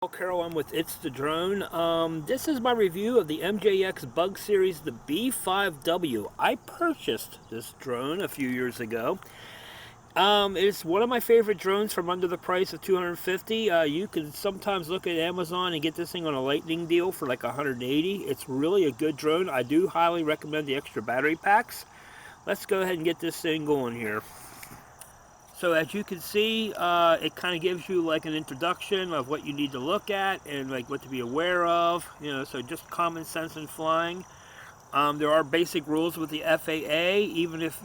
Carol, I'm with It's the Drone. This is my review of the MJX Bug Series, the B5W. I purchased this drone a few years ago. It's one of my favorite drones from under the price of $250. You can sometimes look at Amazon and get this thing on a lightning deal for like $180. It's really a good drone. I do highly recommend the extra battery packs. Let's go ahead and get this thing going here. So as you can see, it kind of gives you like an introduction of what you need to look at and like what to be aware of. So just common sense in flying. There are basic rules with the FAA, even if,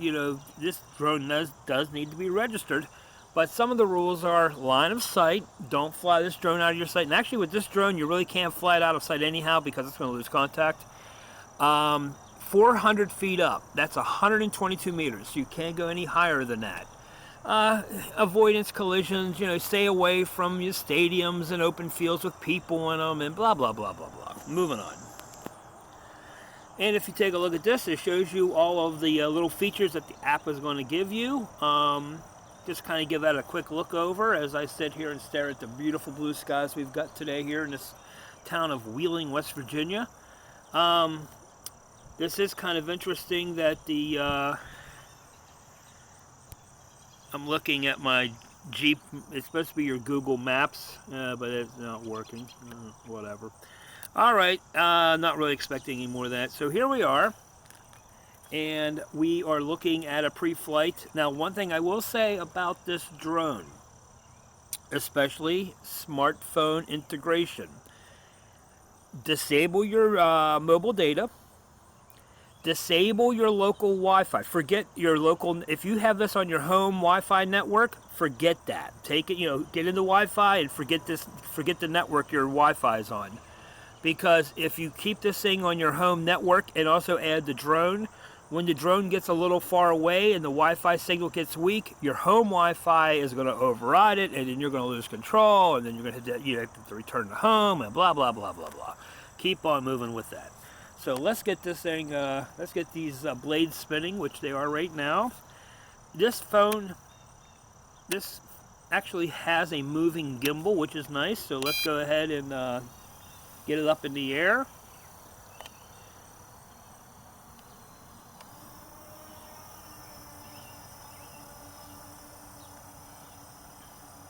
this drone does need to be registered. But some of the rules are line of sight. Don't fly this drone out of your sight. And actually with this drone, you really can't fly it out of sight anyhow because it's going to lose contact. 400 feet up. That's 122 meters. So you can't go any higher than that. Avoidance collisions, stay away from your stadiums and open fields with people in them and blah, blah, blah, blah, blah. Moving on. And if you take a look at this, it shows you all of the little features that the app is going to give you. Just kind of give that a quick look over as I sit here and stare at the beautiful blue skies we've got today here in this town of Wheeling, West Virginia. This is kind of interesting that the... I'm looking at my Jeep. It's supposed to be your Google Maps, but it's not working. Whatever. All right, not really expecting any more of that. So here we are, and we are looking at a pre-flight. Now, one thing I will say about this drone, especially smartphone integration, disable your mobile data. Disable your local Wi-Fi. Forget your local. If you have this on your home Wi-Fi network, forget that. Take it. Get into Wi-Fi and forget this. Forget the network your Wi-Fi is on, because if you keep this thing on your home network and also add the drone, when the drone gets a little far away and the Wi-Fi signal gets weak, your home Wi-Fi is going to override it, and then you're going to lose control, and then you're going to have to return to home, and blah blah blah blah blah. Keep on moving with that. So let's get this thing, let's get these blades spinning, which they are right now. This phone, this actually has a moving gimbal, which is nice. So let's go ahead and get it up in the air.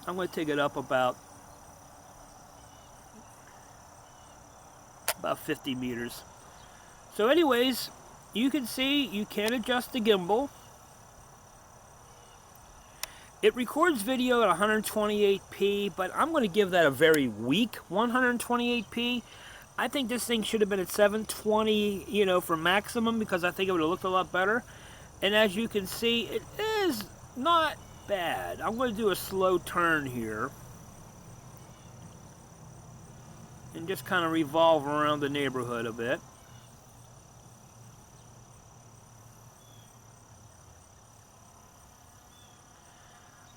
I'm going to take it up about 50 meters. So anyways, you can see you can adjust the gimbal. It records video at 128p, but I'm going to give that a very weak 128p. I think this thing should have been at 720, for maximum, because I think it would have looked a lot better. And as you can see, it is not bad. I'm going to do a slow turn here and just kind of revolve around the neighborhood a bit.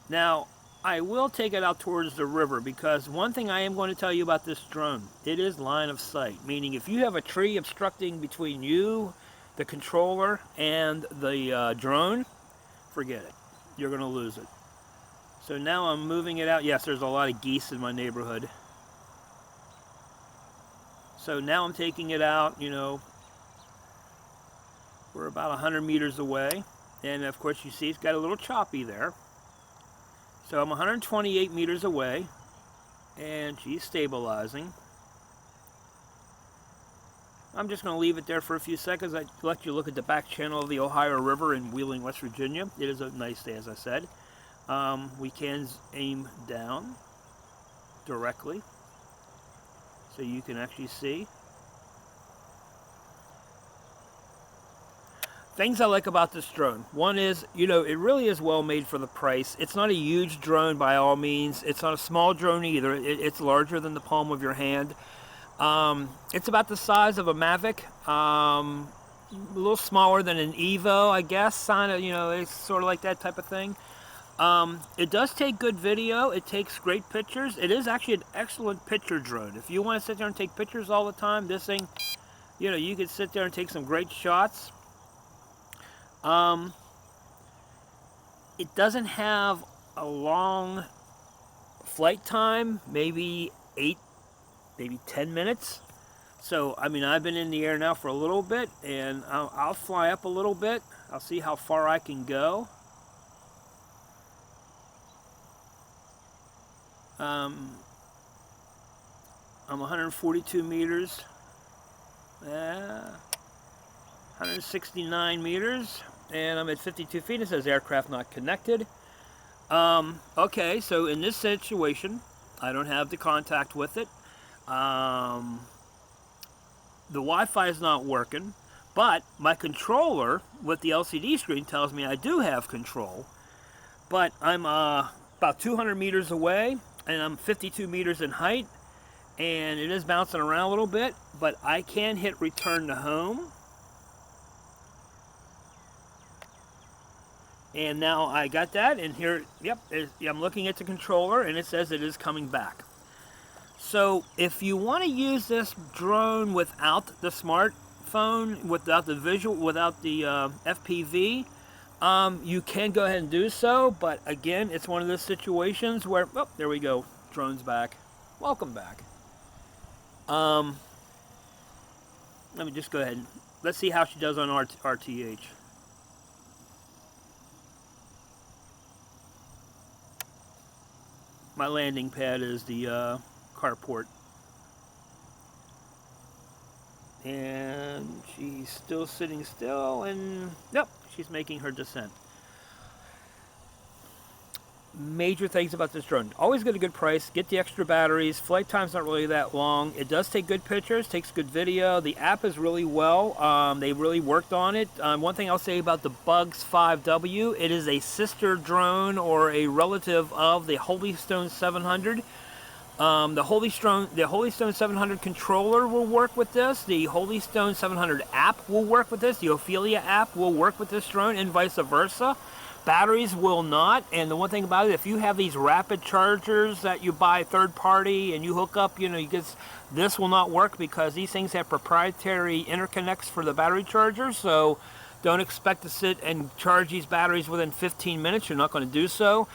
Now, I will take it out towards the river, because one thing I am going to tell you about this drone, it is line of sight, meaning if you have a tree obstructing between you, the controller, and the drone, forget it. You're going to lose it. So now I'm moving it out. Yes, there's a lot of geese in my neighborhood. So now I'm taking it out, we're about 100 meters away. And of course you see it's got a little choppy there. So I'm 128 meters away, and she's stabilizing. I'm just going to leave it there for a few seconds. I let you look at the back channel of the Ohio River in Wheeling, West Virginia. It is a nice day, as I said. We can aim down directly, so you can actually see. Things I like about this drone. One is, it really is well made for the price. It's not a huge drone by all means. It's not a small drone either. It's larger than the palm of your hand. It's about the size of a Mavic. A little smaller than an Evo, I guess. It's sort of like that type of thing. It does take good video. It takes great pictures. It is actually an excellent picture drone. If you want to sit there and take pictures all the time, this thing, you could sit there and take some great shots. It doesn't have a long flight time, maybe 8 maybe 10 minutes. So, I mean, I've been in the air now for a little bit, and I'll fly up a little bit. I'll see how far I can go. I'm 142 meters. 169 meters, and I'm at 52 feet. It says aircraft not connected. Okay, so in this situation, I don't have the contact with it. The Wi-Fi is not working, but my controller with the LCD screen tells me I do have control. But I'm about 200 meters away, and I'm 52 meters in height, and it is bouncing around a little bit, but I can hit return to home. And now I got that, and here, yep, I'm looking at the controller, and it says it is coming back. So if you want to use this drone without the smartphone, without the visual, without the FPV, you can go ahead and do so. But again, it's one of those situations where, oh, there we go, drone's back. Welcome back. Let me just go ahead. Let's see how she does on RTH. My landing pad is the carport. And she's still sitting still, and yep, she's making her descent. Major things about this drone: always get a good price, get the extra batteries, flight time's not really that long, it does take good pictures, takes good video, the app is really well, they really worked on it. One thing I'll say about the Bugs 5W, it is a sister drone or a relative of the Holystone 700. The Holystone 700 controller will work with this. The Holystone 700 app will work with this. The Ophelia app will work with this drone, and vice versa. Batteries will not. And the one thing about it, if you have these rapid chargers that you buy third party and you hook up, you know, this will not work because these things have proprietary interconnects for the battery chargers. So don't expect to sit and charge these batteries within 15 minutes. You're not going to do so.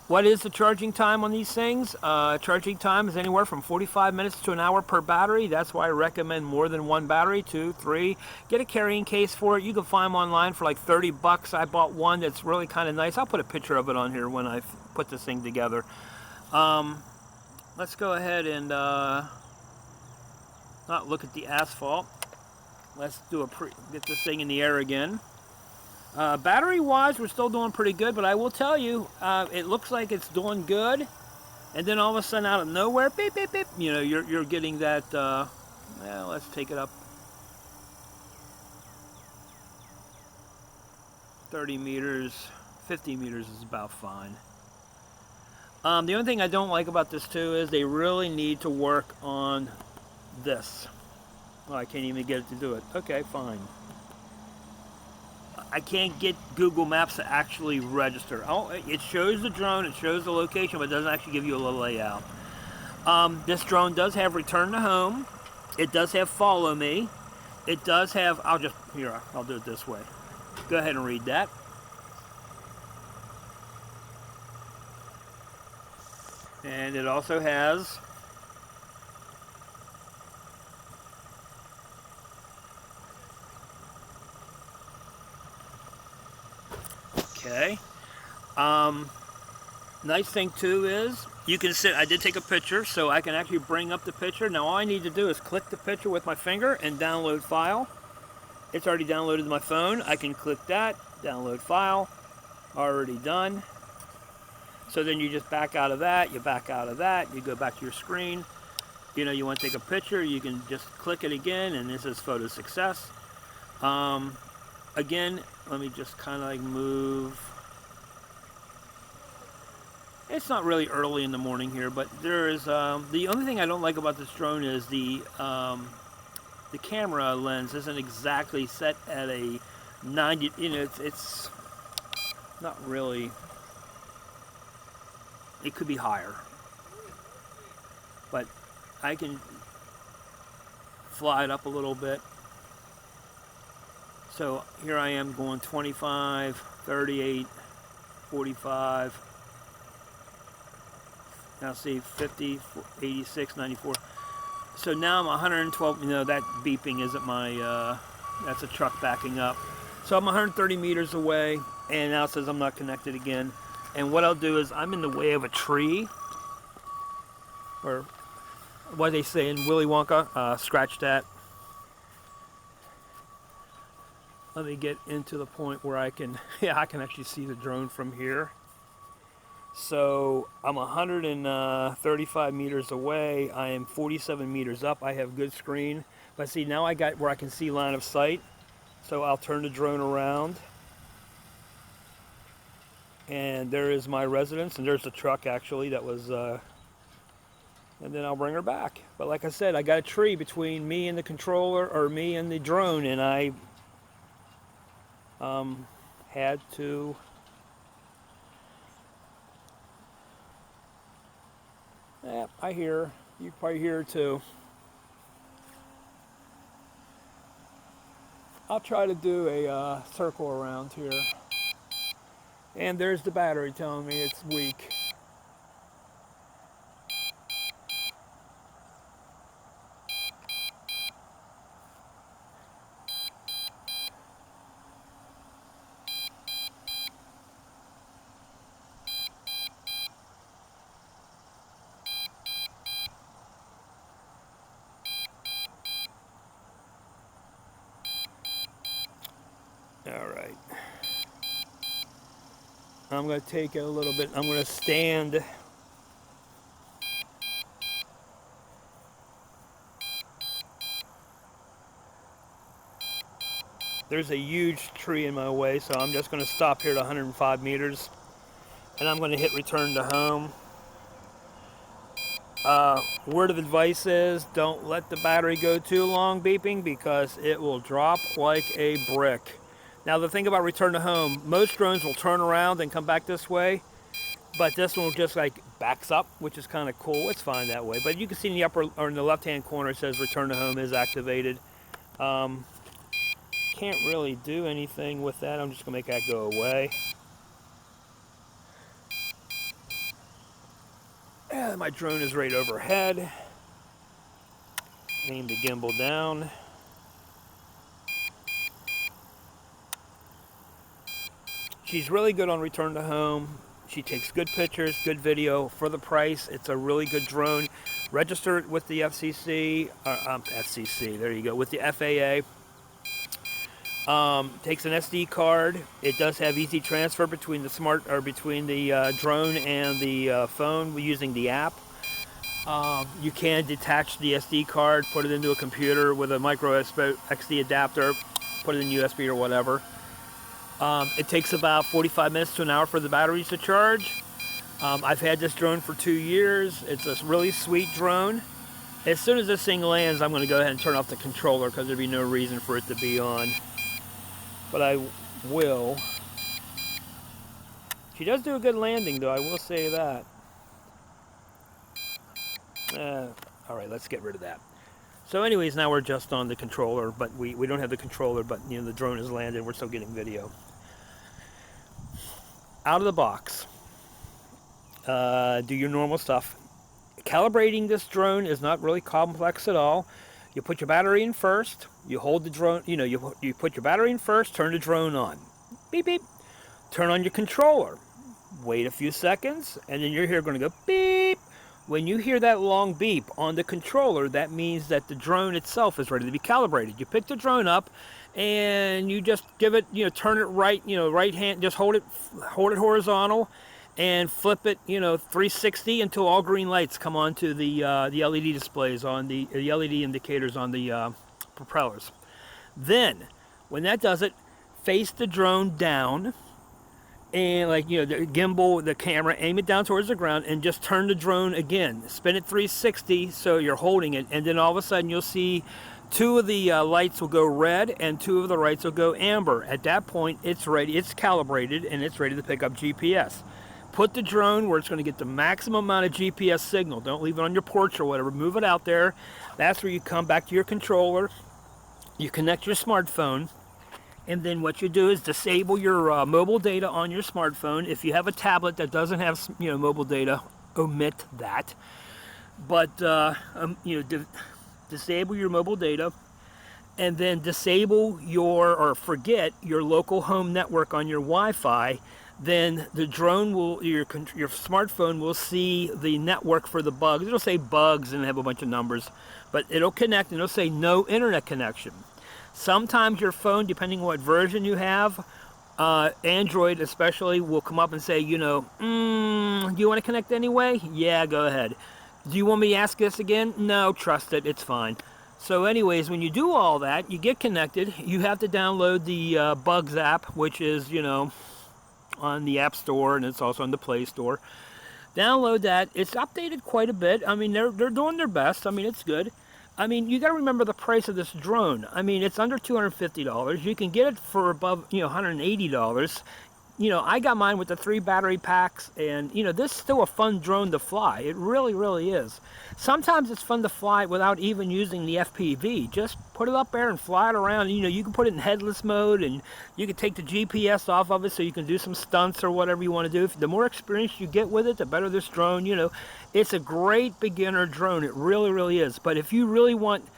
What is the charging time on these things? Charging time is anywhere from 45 minutes to an hour per battery. That's why I recommend more than one battery, 2, 3. Get a carrying case for it. You can find them online for like 30 bucks. I bought one that's really kind of nice. I'll put a picture of it on here when I put this thing together. Let's go ahead and not look at the asphalt. Let's do get this thing in the air again. Battery wise, we're still doing pretty good, but I will tell you, it looks like it's doing good, and then all of a sudden out of nowhere, beep beep beep, you know, you're getting that. Yeah, let's take it up 30 meters, 50 meters is about fine. The only thing I don't like about this too is they really need to work on this. Oh, I can't even get it to do it. Okay, fine. I can't get Google Maps to actually register. Oh, it shows the drone, it shows the location, but it doesn't actually give you a little layout. This drone does have return to home. It does have follow me. It does have, I'll do it this way. Go ahead and read that. And it also has okay. Nice thing too is you can sit, I did take a picture, so I can actually bring up the picture. Now all I need to do is click the picture with my finger and download file. It's already downloaded to my phone. I can click that, download file, already done. So then you just back out of that, you back out of that, you go back to your screen. You know, you want to take a picture, you can just click it again, and this is photo success. Again, let me just kind of like move. It's not really early in the morning here, but there is the only thing I don't like about this drone is the camera lens isn't exactly set at a 90. You know, it's not really. It could be higher, but I can fly it up a little bit. So here I am going 25, 38, 45. Now see 50, 86, 94. So now I'm 112, that beeping isn't my, that's a truck backing up. So I'm 130 meters away, and now it says I'm not connected again. And what I'll do is I'm in the way of a tree, or what they say in Willy Wonka, scratch that. Let me get into the point where I can, I can actually see the drone from here. So I'm 135 meters away. I am 47 meters up. I have good screen. But see, now I got where I can see line of sight. So I'll turn the drone around. And there is my residence. And there's the truck, actually, that was... and then I'll bring her back. But like I said, I got a tree between me and the controller, or me and the drone. And I had to... Yeah, I hear. You probably hear too. I'll try to do a circle around here. And there's the battery telling me it's weak. Alright. I'm going to take it a little bit. I'm going to stand. There's a huge tree in my way, so I'm just going to stop here at 105 meters. And I'm going to hit return to home. Word of advice is don't let the battery go too long beeping, because it will drop like a brick. Now the thing about return to home, most drones will turn around and come back this way, but this one will just like backs up, which is kind of cool. It's fine that way. But you can see in the upper or in the left hand corner it says return to home is activated. Can't really do anything with that. I'm just gonna make that go away. And my drone is right overhead. Aim the gimbal down. She's really good on return to home. She takes good pictures, good video for the price. It's a really good drone. Registered with the FCC, FCC, there you go, with the FAA. Takes an SD card. It does have easy transfer between the between the drone and the phone using the app. You can detach the SD card, put it into a computer with a micro SD adapter, put it in USB or whatever. It takes about 45 minutes to an hour for the batteries to charge. I've had this drone for 2 years. It's a really sweet drone. As soon as this thing lands, I'm going to go ahead and turn off the controller because there'd be no reason for it to be on. But I will. She does do a good landing, though, I will say that. Alright, let's get rid of that. So anyways, now we're just on the controller, but we don't have the controller, but the drone has landed, we're still getting video. Out of the box. Do your normal stuff. Calibrating this drone is not really complex at all. You put your battery in first, you hold the drone, you put your battery in first, turn the drone on. Beep, beep. Turn on your controller. Wait a few seconds, and then you're here going to go beep. When you hear that long beep on the controller, that means that the drone itself is ready to be calibrated. You pick the drone up, and you just give it, turn it right, right hand, just hold it horizontal, and flip it, 360 until all green lights come onto the LED displays on the LED indicators on the propellers. Then, when that does it, face the drone down, and the gimbal, the camera, aim it down towards the ground, and just turn the drone again. Spin it 360 so you're holding it, and then all of a sudden you'll see 2 of the lights will go red and 2 of the lights will go amber. At that point, it's ready, it's calibrated, and it's ready to pick up GPS. Put the drone where it's going to get the maximum amount of GPS signal. Don't leave it on your porch or whatever. Move it out there. That's where you come back to your controller. You connect your smartphone. And then what you do is disable your mobile data on your smartphone. If you have a tablet that doesn't have mobile data, omit that. But disable your mobile data, and then disable your, or forget your local home network on your Wi-Fi, then the drone will, your smartphone will see the network for the bugs. It'll say bugs and have a bunch of numbers, but it'll connect and it'll say no internet connection. Sometimes your phone, depending on what version you have, Android especially, will come up and say, you know, do you want to connect anyway? Yeah, go ahead. Do you want me to ask this again? No, trust it, it's fine. So anyways, when you do all that, you get connected, you have to download the Bugs app, which is, you know, on the App Store, and it's also on the Play Store. Download that. It's updated quite a bit. I mean, they're doing their best. I mean, it's good. I mean, you got to remember the price of this drone. I mean, it's under $250. You can get it for above, you know, $180. You know, I got mine with the 3 battery packs, and, you know, this is still a fun drone to fly. It really, really is. Sometimes it's fun to fly without even using the FPV. Just put it up there and fly it around. You know, you can put it in headless mode, and you can take the GPS off of it so you can do some stunts or whatever you want to do. The more experience you get with it, the better this drone, you know. It's a great beginner drone. It really, really is. But if you really want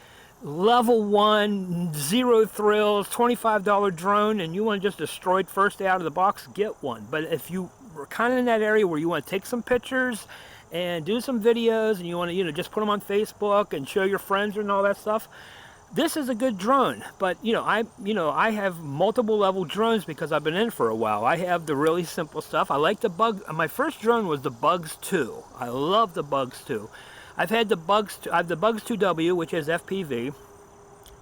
level 1, zero thrills, $25 drone, and you want to just destroy it first day out of the box, get one. But if you are kind of in that area where you want to take some pictures and do some videos, and you want to, you know, just put them on Facebook and show your friends and all that stuff, this is a good drone. But I have multiple level drones because I've been in for a while. I have the really simple stuff. I like the Bug. My first drone was the Bugs 2. I love the Bugs 2. I have the Bugs 2W, which is FPV.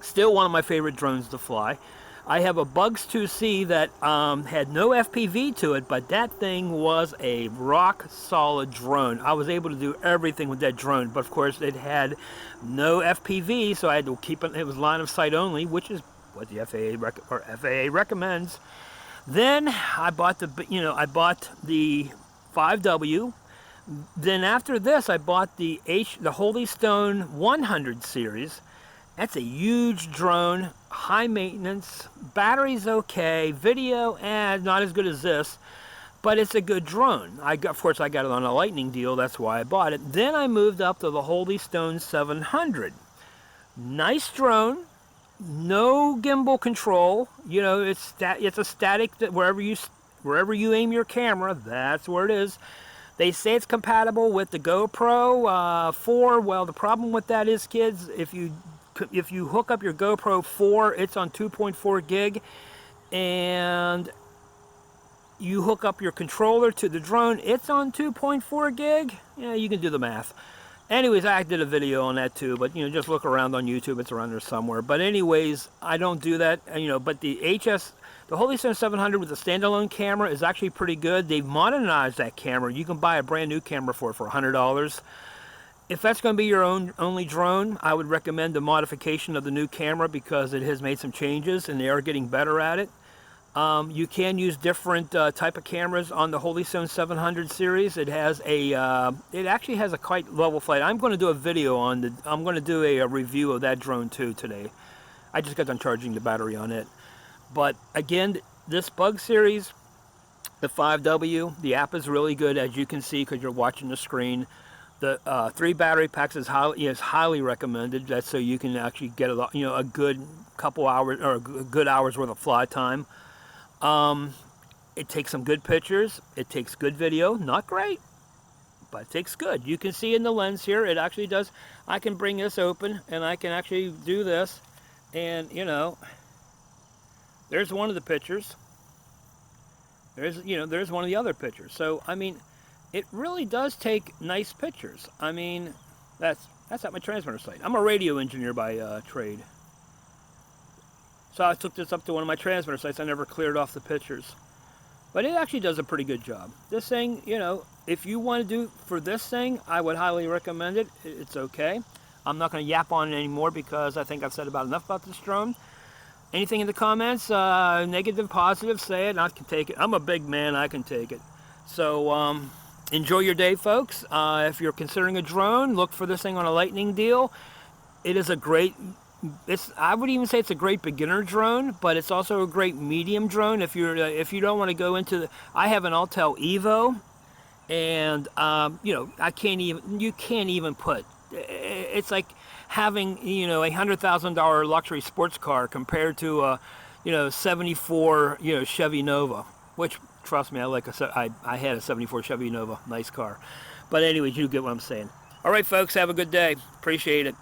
Still one of my favorite drones to fly. I have a Bugs 2C that had no FPV to it, but that thing was a rock solid drone. I was able to do everything with that drone, but of course it had no FPV, so I had to keep it. It was line of sight only, which is what the FAA recommends. Then I bought the 5W. Then after this, I bought the Holy Stone 100 series. That's a huge drone, high maintenance, battery's okay, video, not as good as this, but it's a good drone. Of course, I got it on a lightning deal, that's why I bought it. Then I moved up to the Holy Stone 700. Nice drone, no gimbal control. You know, it's a static that wherever you aim your camera, that's where it is. They say it's compatible with the GoPro 4. Well, the problem with that is, kids, if you hook up your GoPro 4, it's on 2.4 gig, and you hook up your controller to the drone, it's on 2.4 gig. Yeah, you can do the math. Anyways, I did a video on that too, but, you know, just look around on YouTube, it's around there somewhere. But anyways, I don't do that, you know, but the Holy Stone 700 with a standalone camera is actually pretty good. They've modernized that camera. You can buy a brand new camera for $100. If that's going to be your only drone, I would recommend the modification of the new camera because it has made some changes and they are getting better at it. You can use different type of cameras on the Holy Stone 700 series. It actually has a quite level flight. I'm going to do a video on I'm going to do a review of that drone too today. I just got done charging the battery on it. But again, this Bug series, the 5W, the app is really good, as you can see because you're watching the screen. The 3 battery packs is highly recommended. That's so you can actually get a good couple hours or a good hours worth of fly time. It takes some good pictures. It takes good video. Not great, but it takes good. You can see in the lens here, it actually does. I can bring this open and I can actually do this, and you know, there's one of the pictures. There's one of the other pictures. So I mean, it really does take nice pictures. I mean, that's at my transmitter site. I'm a radio engineer by trade. So I took this up to one of my transmitter sites. I never cleared off the pictures. But it actually does a pretty good job. This thing, you know, if you want to do for this thing, I would highly recommend it. It's okay. I'm not going to yap on it anymore because I think I've said about enough about this drone. Anything in the comments, negative, positive, say it. I can take it. I'm a big man. I can take it. So enjoy your day, folks. If you're considering a drone, look for this thing on a lightning deal. It is a great... I would even say it's a great beginner drone, but it's also a great medium drone. If you don't want to go into I have an Untitled Evo, and you know, you can't even put. It's like having, you know, a $100,000 luxury sports car compared to a, you know, 74, you know, Chevy Nova, which, trust me, I had a 74 Chevy Nova, nice car. But anyways, you get what I'm saying. All right, folks, have a good day. Appreciate it.